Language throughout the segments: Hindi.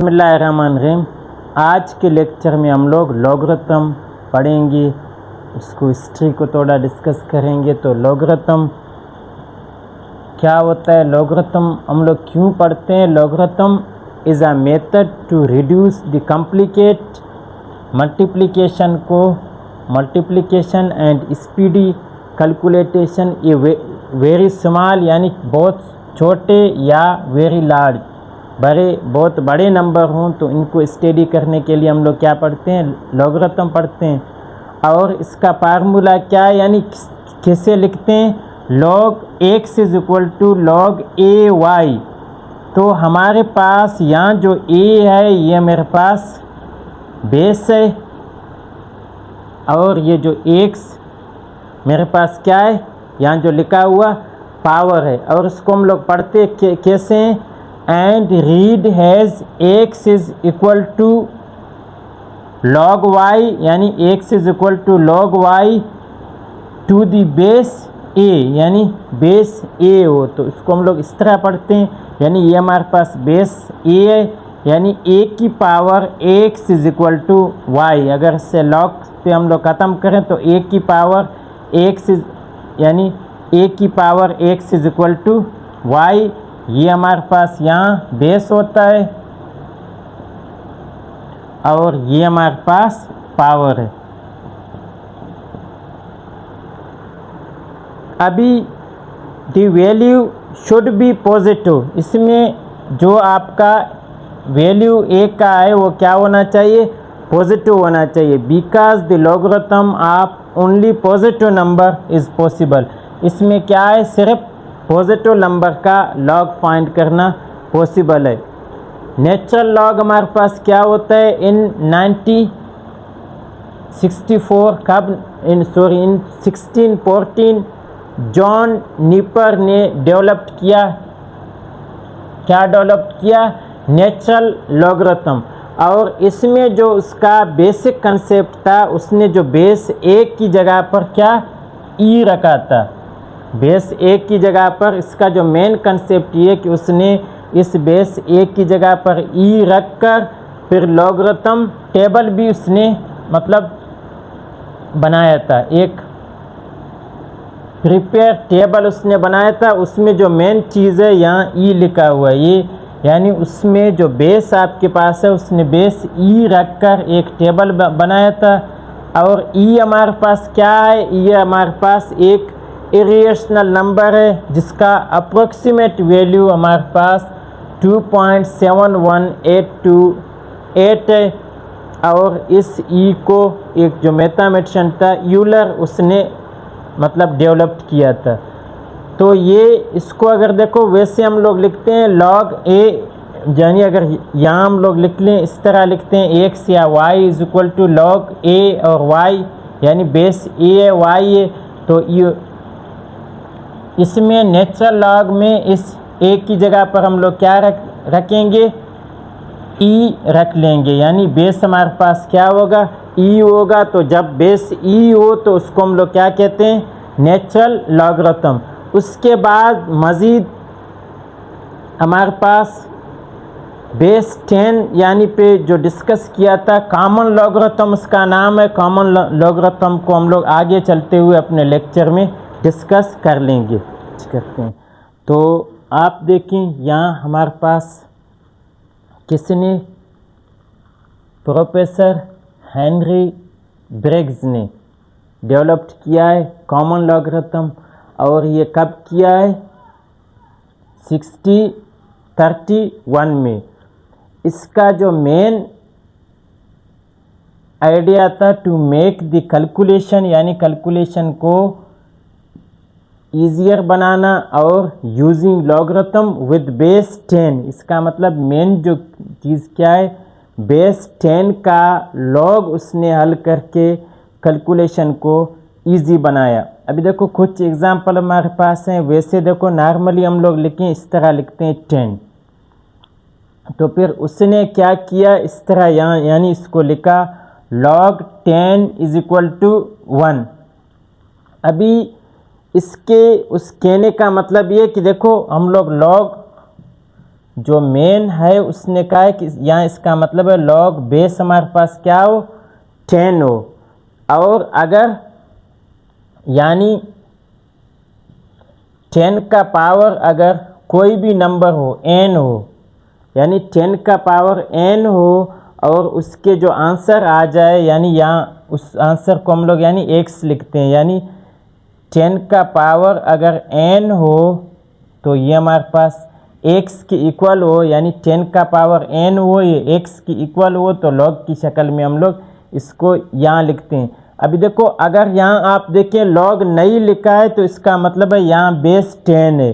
बिस्मिल्लाहिर्रहमानिर्रहीम। आज के लेक्चर में हम लोग लॉगरिथम पढ़ेंगे, उसको हिस्ट्री को थोड़ा डिस्कस करेंगे। तो लॉगरिथम क्या होता है, लॉगरिथम हम लोग क्यों पढ़ते हैं। Logarithm is a method to reduce the complicate multiplication को मल्टीप्लिकेशन एंड स्पीडी कैलकुलेशन ये वेरी स्मॉल यानी बहुत छोटे या वेरी लार्ज बहुत बड़े नंबर हों तो इनको स्टडी करने के लिए हम लोग क्या पढ़ते हैं, लॉगरिथम पढ़ते हैं। और इसका फार्मूला क्या है, यानी कैसे लिखते हैं, log x is equal to log a y। तो हमारे पास यहाँ जो a है ये मेरे पास बेस है और ये जो x मेरे पास क्या है, यहाँ जो लिखा हुआ पावर है। और इसको हम लोग पढ़ते कैसे हैं, and read has x is equal to log y, यानी x is equal to log y to the base a, यानी बेस a हो तो इसको हम लोग इस तरह पढ़ते हैं। यानी ये हमारे पास बेस a है, यानी a की power x is equal to y। अगर इससे log पे हम लोग ख़त्म करें तो a की पावर x इज यानी a की power x is equal to y। ये हमारे पास यहाँ बेस होता है और ये हमारे पास पावर है। अभी the value should be positive, इसमें जो आपका वैल्यू a का है वो क्या होना चाहिए, पॉजिटिव होना चाहिए। Because the logarithm of only positive number is possible, इसमें क्या है, सिर्फ पॉजिटिव नंबर का लॉग फाइंड करना पॉसिबल है। नेचुरल लॉग हमारे पास क्या होता है, इन 1964 कब इन 1614 जॉन नीपर ने डेवलप किया, क्या डेवलप किया, नेचुरल लॉगरिथम। और इसमें जो उसका बेसिक कंसेप्ट था, उसने जो बेस एक की जगह पर क्या ई रखा था, बेस एक की जगह पर इसका जो मेन कंसेप्ट ये कि उसने इस बेस एक की जगह पर ई रख कर फिर लॉगरिथम टेबल भी उसने मतलब बनाया था, एक प्रिपेयर टेबल उसने बनाया था। उसमें जो मेन चीज़ है यहाँ ई लिखा हुआ है, ये यानी उसमें जो बेस आपके पास है उसने बेस ई रख कर एक टेबल बनाया था। और ई हमारे पास क्या है, ये हमारे पास एक इरेशनल नंबर है जिसका अप्रोक्सीमेट वैल्यू हमारे पास 2.71828 है। और इस ई को एक जो मैथमेटिशियन था यूलर, उसने मतलब डेवलप किया था। तो ये इसको अगर देखो वैसे हम लोग लिखते हैं log a, यानी अगर यहाँ हम लोग लिख लें इस तरह लिखते हैं x या y is equal to log a और y, यानी बेस a है y है। तो ये इसमें नेचुरल लॉग में इस a की जगह पर हम लोग क्या रखेंगे, e रख लेंगे, यानी बेस हमारे पास क्या होगा, e होगा। तो जब बेस e हो तो उसको हम लोग क्या कहते हैं, नेचुरल लॉगरिथम। उसके बाद मज़ीद हमारे पास बेस 10 यानी पे जो डिस्कस किया था कॉमन लॉगरिथम, उसका नाम है। कॉमन लॉगरिथम को हम लोग आगे चलते हुए अपने लेक्चर में डिस्कस कर लेंगे, करते हैं। तो आप देखें यहाँ हमारे पास किसने, प्रोफेसर हेनरी ब्रिग्स ने डेवलप्ड किया है कॉमन लॉगरिथम। और ये कब किया है, 1631 में। इसका जो मेन आइडिया था टू मेक द कैलकुलेशन, यानी कैलकुलेशन को ईजियर बनाना और यूजिंग लॉगरिथम विद बेस 10। इसका मतलब मेन जो चीज़ क्या है, बेस 10 का लॉग उसने हल करके कैलकुलेशन को इजी बनाया। अभी देखो कुछ एग्जांपल हमारे पास हैं। वैसे देखो नॉर्मली हम लोग लिखें इस तरह लिखते हैं 10, तो फिर उसने क्या किया, इस तरह यहाँ यानी इसको लिखा log 10 इज इक्वल टू 1। अभी इसके उस कहने का मतलब ये कि देखो हम लोग log जो मेन है उसने कहा है कि यहाँ इसका मतलब है लॉग बेस हमारे पास क्या हो 10 हो, और अगर यानी 10 का पावर अगर कोई भी नंबर हो n हो, यानी 10 का पावर n हो और उसके जो आंसर आ जाए, यानी यहाँ उस आंसर को हम लोग यानी x लिखते हैं, यानी 10 का पावर अगर n हो तो ये हमारे पास x के इक्वल हो, यानी 10 का पावर n हो ये x के इक्वल हो, तो लॉग की शक्ल में हम लोग इसको यहाँ लिखते हैं। अभी देखो अगर यहाँ आप देखें लॉग नहीं लिखा है तो इसका मतलब है यहाँ बेस 10 है।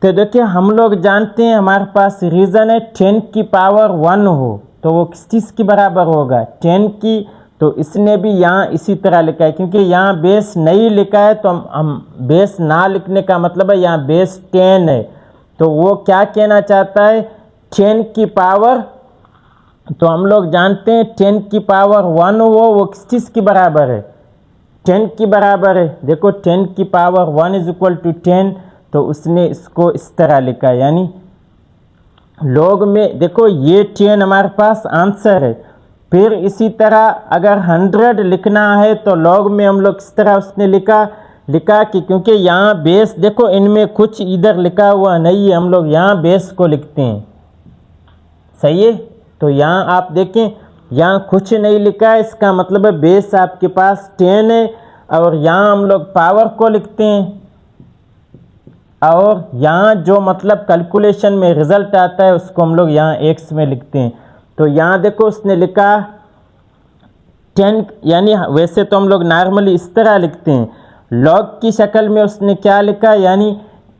तो देखिए हम लोग जानते हैं हमारे पास रीज़न है 10 की पावर 1 हो तो वो किस चीज़ के बराबर होगा 10 की, तो इसने भी यहाँ इसी तरह लिखा है, क्योंकि यहाँ बेस नहीं लिखा है तो हम बेस ना लिखने का मतलब है यहाँ बेस 10 है, तो वो क्या कहना चाहता है 10 की पावर, तो हम लोग जानते हैं 10 की पावर 1 हो वो किस चीज़ की बराबर है 10 की बराबर है। देखो 10 की पावर 1 इज इक्वल टू 10, तो उसने इसको इस तरह लिखा, यानी लॉग में देखो ये 10 हमारे पास आंसर है। फिर इसी तरह अगर 100 लिखना है तो लॉग में हम लोग किस तरह उसने लिखा कि क्योंकि यहाँ बेस देखो इनमें कुछ इधर लिखा हुआ नहीं है, हम लोग यहाँ बेस को लिखते हैं, सही है। तो यहाँ आप देखें यहाँ कुछ नहीं लिखा है, इसका मतलब है बेस आपके पास 10 है, और यहाँ हम लोग पावर को लिखते हैं, और यहाँ जो मतलब कैलकुलेशन में रिज़ल्ट आता है उसको हम लोग यहाँ x में लिखते हैं। तो यहाँ देखो उसने लिखा 10, यानी वैसे तो हम लोग नॉर्मली इस तरह लिखते हैं, लॉग की शक्ल में उसने क्या लिखा, यानी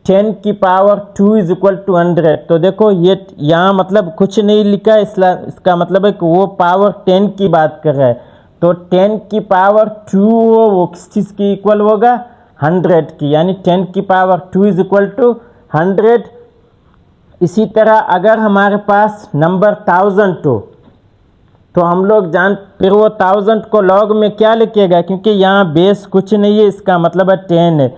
10 की पावर 2 इज इक्वल टू 100। तो देखो ये यहाँ मतलब कुछ नहीं लिखा, इसका मतलब है कि वो पावर 10 की बात कर रहा है, तो 10 की पावर 2 हो वो किस चीज़ की इक्वल होगा 100 की, यानी 10 की पावर 2 इज इक्वल टू 100। इसी तरह अगर हमारे पास नंबर 1000 हो तो हम लोग फिर वो 1000 को लॉग में क्या लिखेगा, क्योंकि यहाँ बेस कुछ नहीं है, इसका मतलब है 10 है,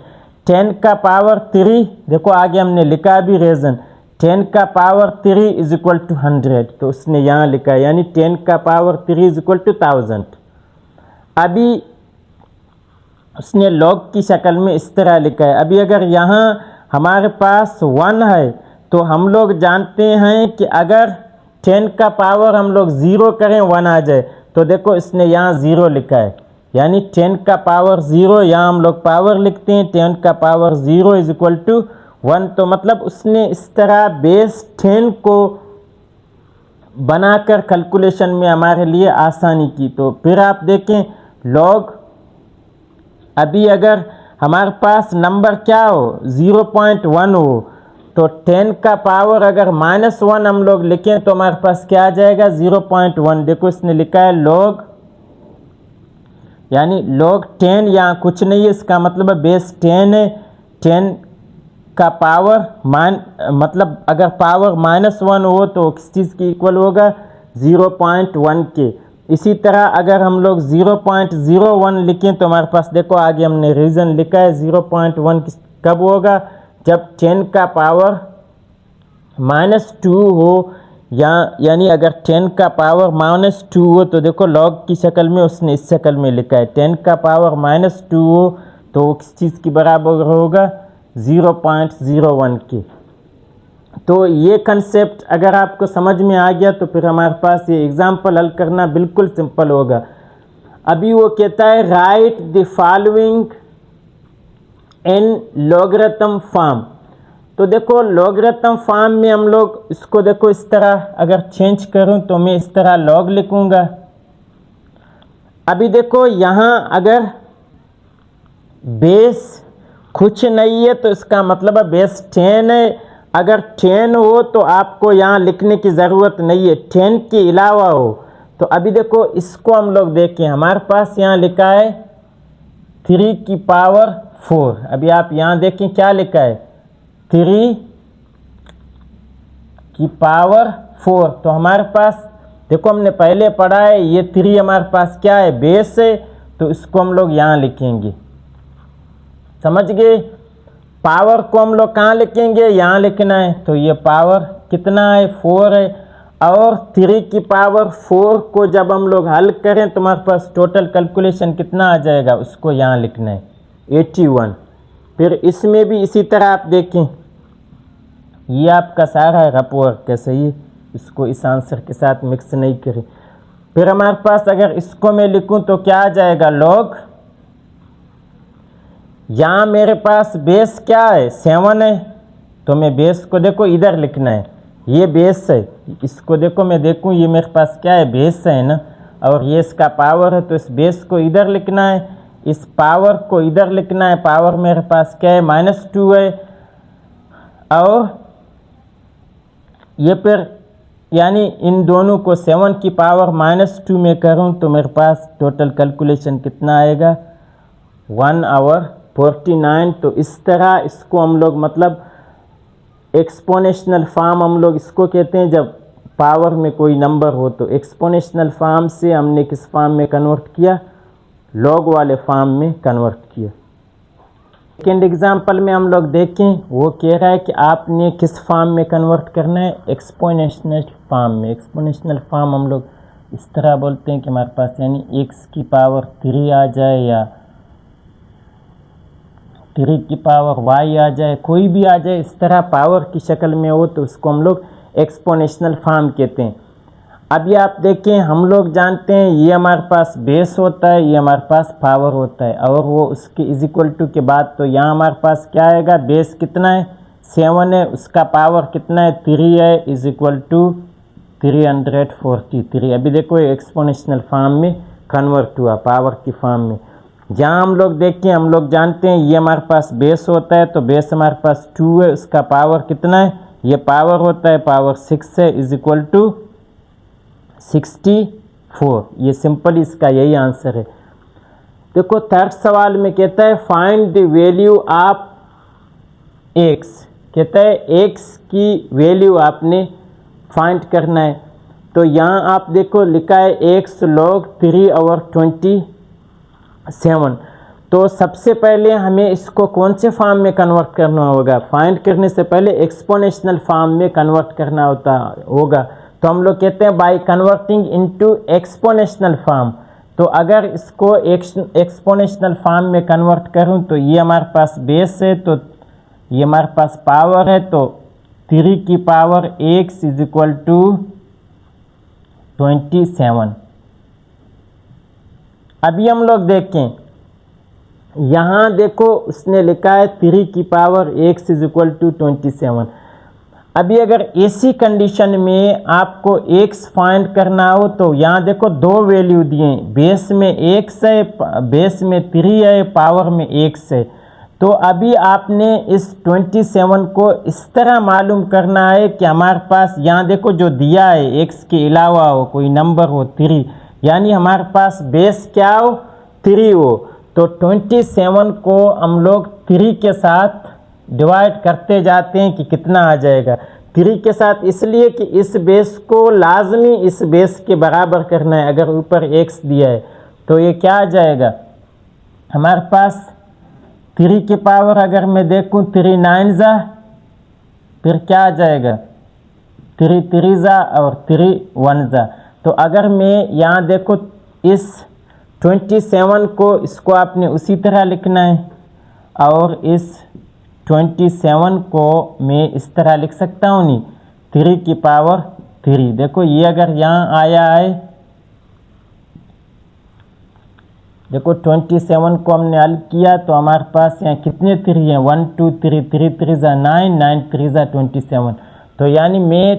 10 का पावर 3, देखो आगे हमने लिखा भी रीज़न 10 का पावर 3 इज इक्वल टू 100, तो उसने यहाँ लिखा है, यानी 10 का पावर 3 इज इक्वल टू 1000। अभी उसने लॉग की शक्ल में इस तरह लिखा है। अभी अगर यहाँ हमारे पास 1 है तो हम लोग जानते हैं कि अगर 10 का पावर हम लोग 0 करें 1 आ जाए, तो देखो इसने यहाँ 0 लिखा है, यानी 10 का पावर 0, यहाँ हम लोग पावर लिखते हैं 10 का पावर 0 इज इक्वल टू 1, तो मतलब उसने इस तरह बेस 10 को बनाकर कैलकुलेशन में हमारे लिए आसानी की। तो फिर आप देखें लॉग, अभी अगर हमारे पास नंबर क्या हो 0.1 हो तो 10 का पावर अगर -1 हम लोग लिखें तो हमारे पास क्या आ जाएगा 0.1। देखो इसने लिखा है लॉग, यानी लॉग 10, यहाँ कुछ नहीं है, इसका मतलब है बेस 10 है, 10 का पावर मतलब अगर पावर -1 हो तो किस चीज़ की इक्वल होगा 0.1 के। इसी तरह अगर हम लोग 0.01 लिखें तो हमारे पास देखो आगे हमने रीज़न लिखा है 0.1 कब होगा, जब 10 का पावर -2 हो, यानी अगर 10 का पावर -2 हो तो देखो लॉग की शक्ल में उसने इस शक्ल में लिखा है, 10 का पावर -2 हो तो वो किस चीज़ की बराबर होगा 0.01 की। तो ये कंसेप्ट अगर आपको समझ में आ गया तो फिर हमारे पास ये एग्जाम्पल हल करना बिल्कुल सिंपल होगा। अभी वो कहता है right the following in logarithm form, तो देखो लॉगरिथम फॉर्म में हम लोग इसको देखो इस तरह अगर चेंज करूं तो मैं इस तरह लॉग लिखूंगा। अभी देखो यहाँ अगर बेस कुछ नहीं है तो इसका मतलब है बेस 10 है, अगर 10 हो तो आपको यहाँ लिखने की ज़रूरत नहीं है, 10 के अलावा हो। तो अभी देखो इसको हम लोग देखें, हमारे पास यहाँ लिखा है 3 की पावर 4, अभी आप यहाँ देखें क्या लिखा है 3 की पावर 4, तो हमारे पास देखो हमने पहले पढ़ा है ये 3 हमारे पास क्या है बेस है, तो इसको हम लोग यहाँ लिखेंगे, समझ गए। पावर को हम लोग कहाँ लिखेंगे, यहाँ लिखना है, तो ये पावर कितना है 4 है, और 3 की पावर 4 को जब हम लोग हल करें तो हमारे पास टोटल कैलकुलेशन कितना आ जाएगा, उसको यहाँ लिखना है 81। फिर इसमें भी इसी तरह आप देखें, ये आपका सारा है रफ वर्क कैसे, ही इसको इस आंसर के साथ मिक्स नहीं करें। फिर हमारे पास अगर इसको मैं लिखूं तो क्या आ जाएगा, लॉग, यहाँ मेरे पास बेस क्या है 7 है, तो मैं बेस को देखो इधर लिखना है, ये बेस है, इसको देखो मैं देखूं ये मेरे पास क्या है, बेस है ना, और ये इसका पावर है, तो इस बेस को इधर लिखना है, इस पावर को इधर लिखना है। पावर मेरे पास क्या है -2 है, और ये फिर यानी इन दोनों को 7 की पावर -2 में करूं तो मेरे पास टोटल कैलकुलेशन कितना आएगा 1 आवर 49। तो इस तरह इसको हम लोग मतलब एक्सपोनेंशियल फॉर्म हम लोग इसको कहते हैं, जब पावर में कोई नंबर हो तो एक्सपोनेंशियल फॉर्म से हमने किस फॉर्म में कन्वर्ट किया, लॉग वाले फॉर्म में कन्वर्ट किया। सेकेंड एग्जांपल में हम लोग देखें, वो कह रहा है कि आपने किस फॉर्म में कन्वर्ट करना है, एक्सपोनेंशियल फॉर्म में। एक्सपोनेंशियल फॉर्म हम लोग इस तरह बोलते हैं कि हमारे पास यानी x की पावर 3 आ जाए या 3 की पावर y आ जाए, कोई भी आ जाए, इस तरह पावर की शक्ल में हो तो उसको हम लोग एक्सपोनेंशियल फॉर्म कहते हैं। अभी आप देखें, हम लोग जानते हैं ये हमारे पास बेस होता है, ये हमारे पास पावर होता है, और वो उसके इज इक्वल टू के बाद तो यहाँ हमारे पास क्या आएगा, बेस कितना है 7 है, उसका पावर कितना है 3 है, इज इक्वल टू 343। अभी देखो ये एक्सपोनेंशियल फॉर्म में कन्वर्ट हुआ पावर की फॉर्म में। जहाँ हम लोग देखें, हम लोग जानते हैं ये हमारे पास बेस होता है, तो बेस हमारे पास 2 है, उसका पावर कितना है, ये पावर होता है, पावर 6 है, इज इक्वल टू 64। ये सिंपल इसका यही आंसर है। देखो थर्ड सवाल में कहता है find the value of x, कहता है x की वैल्यू आपने फाइंड करना है। तो यहाँ आप देखो लिखा है x log 3 over 27। तो सबसे पहले हमें इसको कौन से फॉर्म में कन्वर्ट करना होगा, फाइंड करने से पहले एक्सपोनेंशियल फॉर्म में कन्वर्ट करना होगा। तो हम लोग कहते हैं by converting into exponential form. तो अगर इसको एक्सपोनेंशियल फॉर्म में कन्वर्ट करूं तो ये हमारे पास बेस है, तो ये हमारे पास पावर है, तो 3 की power x is equal to 27। अभी हम लोग देखें, यहाँ देखो उसने लिखा है 3 की power x is equal to 27। अभी अगर ऐसी कंडीशन में आपको x फाइंड करना हो तो यहाँ देखो 2 वैल्यू दिए, बेस में x है, बेस में 3 है, पावर में x है। तो अभी आपने इस 27 को इस तरह मालूम करना है कि हमारे पास यहाँ देखो जो दिया है x के अलावा हो कोई नंबर हो 3, यानी हमारे पास बेस क्या हो 3 हो। तो 27 को हम लोग 3 के साथ डिवाइड करते जाते हैं कि कितना आ जाएगा 3 के साथ, इसलिए कि इस बेस को लाजमी इस बेस के बराबर करना है। अगर ऊपर x दिया है तो ये क्या आ जाएगा हमारे पास 3 की पावर, अगर मैं देखूं 3 9 जा, फिर क्या आ जाएगा 3 3 जा और 3 1 जा। तो अगर मैं यहाँ देखो इस 27 को, इसको आपने उसी तरह लिखना है, और इस 27 को मैं इस तरह लिख सकता हूँ नहीं 3 की पावर 3। देखो ये अगर यहाँ आया है, देखो 27 को हमने हल किया तो हमारे पास यहाँ कितने 3 हैं 1 2 3 3 3 जा 9 9 3 जा 27। तो यानी मैं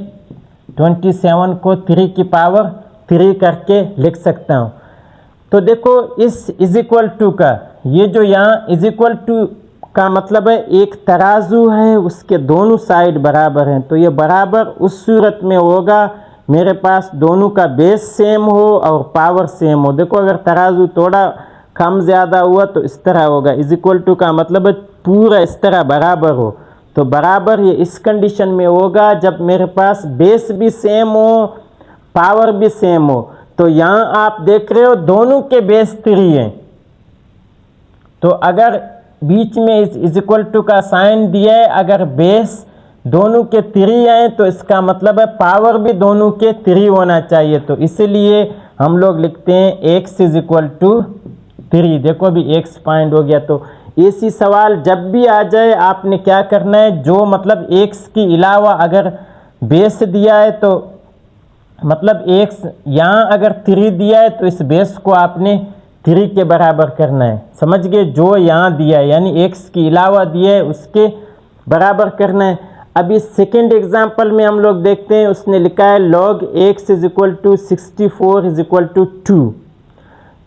27 को 3 की पावर 3 करके लिख सकता हूँ। तो देखो इस इज इक्वल टू का, ये जो यहाँ इज इक्वल टू का मतलब है एक तराजू है, उसके दोनों साइड बराबर हैं। तो ये बराबर उस सूरत में होगा मेरे पास दोनों का बेस सेम हो और पावर सेम हो। देखो अगर तराजू थोड़ा कम ज़्यादा हुआ तो इस तरह होगा, इज इक्वल टू का मतलब है पूरा इस तरह बराबर हो। तो बराबर ये इस कंडीशन में होगा जब मेरे पास बेस भी सेम हो, पावर भी सेम हो। तो यहाँ आप देख रहे हो दोनों के बेस 3 हैं, तो अगर बीच में इज इक्वल टू का साइन दिया है, अगर बेस दोनों के 3 आए तो इसका मतलब है पावर भी दोनों के 3 होना चाहिए। तो इसीलिए हम लोग लिखते हैं x इज इक्वल टू 3। देखो अभी x फाइंड हो गया। तो ऐसी सवाल जब भी आ जाए आपने क्या करना है, जो मतलब x के अलावा अगर बेस दिया है तो मतलब x यहाँ अगर 3 दिया है तो इस बेस को आपने 3 के बराबर करना है। समझ गए? जो यहाँ दिया है यानी x के अलावा दिया है उसके बराबर करना है। अभी सेकेंड एग्जाम्पल में हम लोग देखते हैं, उसने लिखा है log x is equal to 64 is equal to 2।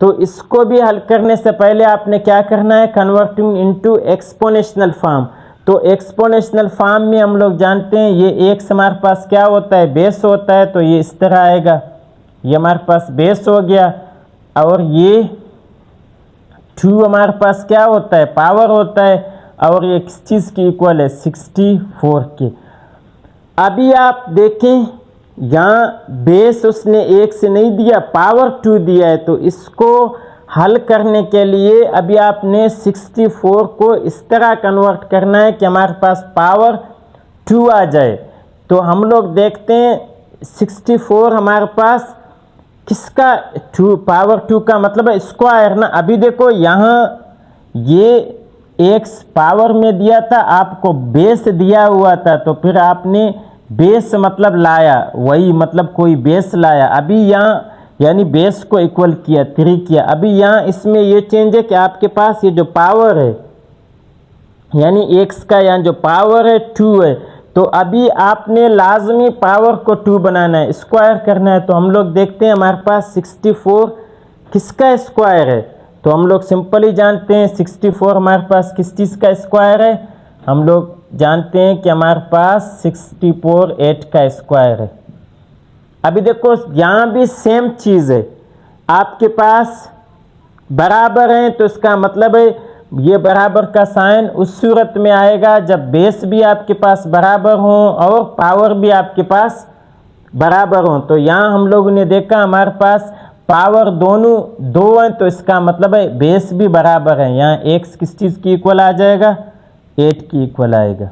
तो इसको भी हल करने से पहले आपने क्या करना है, कन्वर्टिंग इनटू एक्सपोनेंशियल फॉर्म। तो एक्सपोनेंशियल फॉर्म में हम लोग जानते हैं ये x हमारे पास क्या होता है, बेस होता है। तो ये इस तरह आएगा, ये हमारे पास बेस हो गया और ये 2 हमारे पास क्या होता है, पावर होता है और ये किस चीज़ की इक्वल है, 64 के। अभी आप देखें यहाँ बेस उसने 1 से नहीं दिया, पावर 2 दिया है। तो इसको हल करने के लिए अभी आपने 64 को इस तरह कन्वर्ट करना है कि हमारे पास पावर 2 आ जाए। तो हम लोग देखते हैं 64 हमारे पास किसका, 2 पावर 2 का मतलब है स्क्वायर ना। अभी देखो यहाँ ये x पावर में दिया था, आपको बेस दिया हुआ था, तो फिर आपने बेस मतलब लाया, वही मतलब कोई बेस लाया। अभी यहाँ यानी बेस को इक्वल किया, 3 किया। अभी यहाँ इसमें ये चेंज है कि आपके पास ये जो पावर है यानी x का यहाँ जो पावर है 2 है। तो अभी आपने लाजमी पावर को 2 बनाना है, स्क्वायर करना है। तो हम लोग देखते हैं हमारे पास 64 किसका स्क्वायर है। तो हम लोग सिंपल ही जानते हैं 64 हमारे पास किस चीज़ का स्क्वायर है, हम लोग जानते हैं कि हमारे पास 64 8 का स्क्वायर है। अभी देखो यहाँ भी सेम चीज़ है, आपके पास बराबर है तो इसका मतलब है ये बराबर का साइन उस सूरत में आएगा जब बेस भी आपके पास बराबर हो और पावर भी आपके पास बराबर हो। तो यहाँ हम लोगों ने देखा हमारे पास पावर दोनों 2 हैं, तो इसका मतलब है बेस भी बराबर है। यहाँ x किस चीज़ की इक्वल आ जाएगा, 8 की इक्वल आएगा।